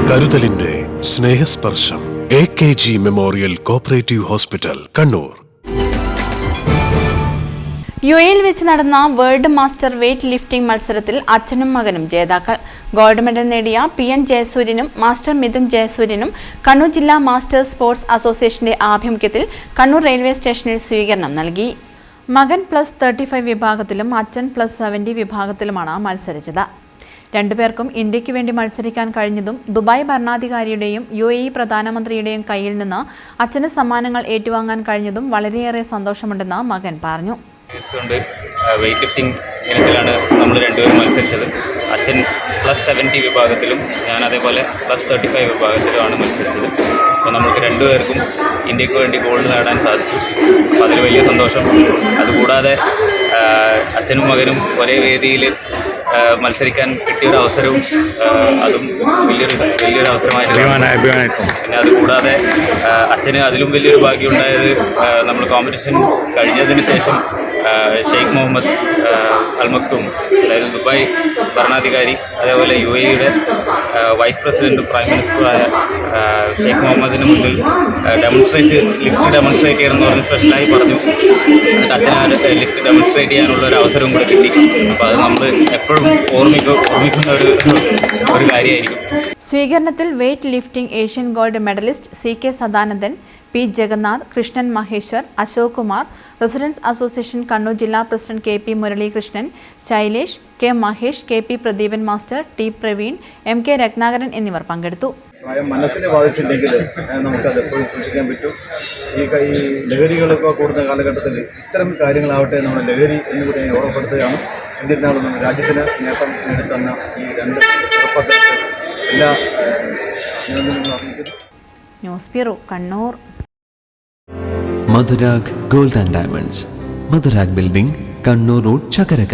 കരുതലിന്റെ സ്നേഹസ്പർശം AKG memorial cooperative hospital Kannur. യുഎഇയിൽ വെച്ച് നടന്ന വേൾഡ് മാസ്റ്റർ വെയ്റ്റ് ലിഫ്റ്റിംഗ് മത്സരത്തിൽ അച്ഛനും മകനും ജേതാക്കൾ. ഗോൾഡ് മെഡൽ നേടിയ PN ജയസൂര്യനും മാസ്റ്റർ മിഥുൻ ജയസൂര്യനും കണ്ണൂർ ജില്ലാ മാസ്റ്റേഴ്സ് സ്പോർട്സ് അസോസിയേഷന്റെ ആഭിമുഖ്യത്തിൽ കണ്ണൂർ റെയിൽവേ സ്റ്റേഷനിൽ സ്വീകരണം നൽകി. മകൻ +35 വിഭാഗത്തിലും അച്ഛൻ +70 വിഭാഗത്തിലുമാണ് മത്സരിച്ചത്. രണ്ടുപേർക്കും ഇന്ത്യയ്ക്ക് വേണ്ടി മത്സരിക്കാൻ കഴിഞ്ഞതും ദുബായ് ഭരണാധികാരിയുടെയും UAE പ്രധാനമന്ത്രിയുടെയും കയ്യിൽ നിന്ന് അച്ഛന് സമ്മാനങ്ങൾ ഏറ്റുവാങ്ങാൻ കഴിഞ്ഞതും വളരെയേറെ സന്തോഷമുണ്ടെന്ന് മകൻ പറഞ്ഞു. വെയ്റ്റ് ലിഫ്റ്റിംഗ് ഇനത്തിലാണ് നമ്മൾ രണ്ടുപേരും മത്സരിച്ചത്. അച്ഛൻ +70 വിഭാഗത്തിലും ഞാൻ അതേപോലെ +35 വിഭാഗത്തിലുമാണ് മത്സരിച്ചത്. അപ്പോൾ നമുക്ക് രണ്ടുപേർക്കും ഇന്ത്യക്ക് വേണ്ടി ഗോൾഡ് നേടാൻ സാധിച്ചു. അപ്പോൾ അതിൽ വലിയ സന്തോഷം. അതുകൂടാതെ അച്ഛനും മകനും ഒരേ വേദിയിൽ മത്സരിക്കാൻ കിട്ടിയൊരു അവസരവും അതും വലിയൊരു അവസരമായിട്ട്. പിന്നെ അതുകൂടാതെ അച്ഛന് അതിലും വലിയൊരു ഭാഗ്യം ഉണ്ടായത് നമ്മൾ കോമ്പറ്റീഷൻ കഴിഞ്ഞതിന് ശേഷം ഷെയ്ഖ് മുഹമ്മദ് അൽ മക്തൂം, അതായത് ദുബായ് ഭരണാധികാരി, അതേപോലെ UAEയുടെ വൈസ് പ്രസിഡന്റും പ്രൈം മിനിസ്റ്ററുമായ ഷെയ്ഖ് മുഹമ്മദിന് മുന്നിൽ ലിഫ്റ്റ് ഡെമോൺസ്ട്രേറ്റ് ചെയ്യണമെന്ന് പറഞ്ഞ് സ്പെഷ്യലായി പറഞ്ഞു. എന്നിട്ട് അച്ഛന് ലിഫ്റ്റ് ഡെമോൺസ്ട്രേറ്റ് ചെയ്യാനുള്ള ഒരു അവസരവും കൂടെ കിട്ടി. അപ്പോൾ അത് നമ്മൾ എപ്പോഴും ഓർമ്മിക്കുന്ന ഒരു കാര്യമായിരിക്കും. സ്വീകരണത്തിൽ weight lifting Asian gold medallist CK Sadanandan, P Jagannath, Krishnan Maheshwar, Ashok Kumar, residence association Kannur ജില്ലാ president KP Muraleekrishnan, Shailesh, K Mahesh, KP Pradeepan master, T Praveen, MK Ratnakaran എന്നിവർ പങ്കെടുത്തു. മനസ്സിനെ ബാധിച്ചില്ലെങ്കിൽ നമുക്കത് എപ്പോഴും സൂക്ഷിക്കാൻ പറ്റും. ഈ ലഹരികളൊക്കെ കൂടുന്ന കാലഘട്ടത്തിൽ ഇത്തരം കാര്യങ്ങളാവട്ടെ നമ്മൾ ലഹരി എന്നുകൂടി ഞാൻ ഓർമ്മപ്പെടുത്തുകയാണ്. എന്നിരുന്നാലും രാജ്യത്തിന് നേട്ടം നേടിത്തന്ന ഈ രണ്ട് ചെറുപ്പക്കാർക്ക് എല്ലാ അഭിനന്ദനങ്ങളും അറിയിക്കുന്നു. News bureau Kannur. Madhurag gold and diamonds, Madhurag building, Kannur road, Chakkarakal.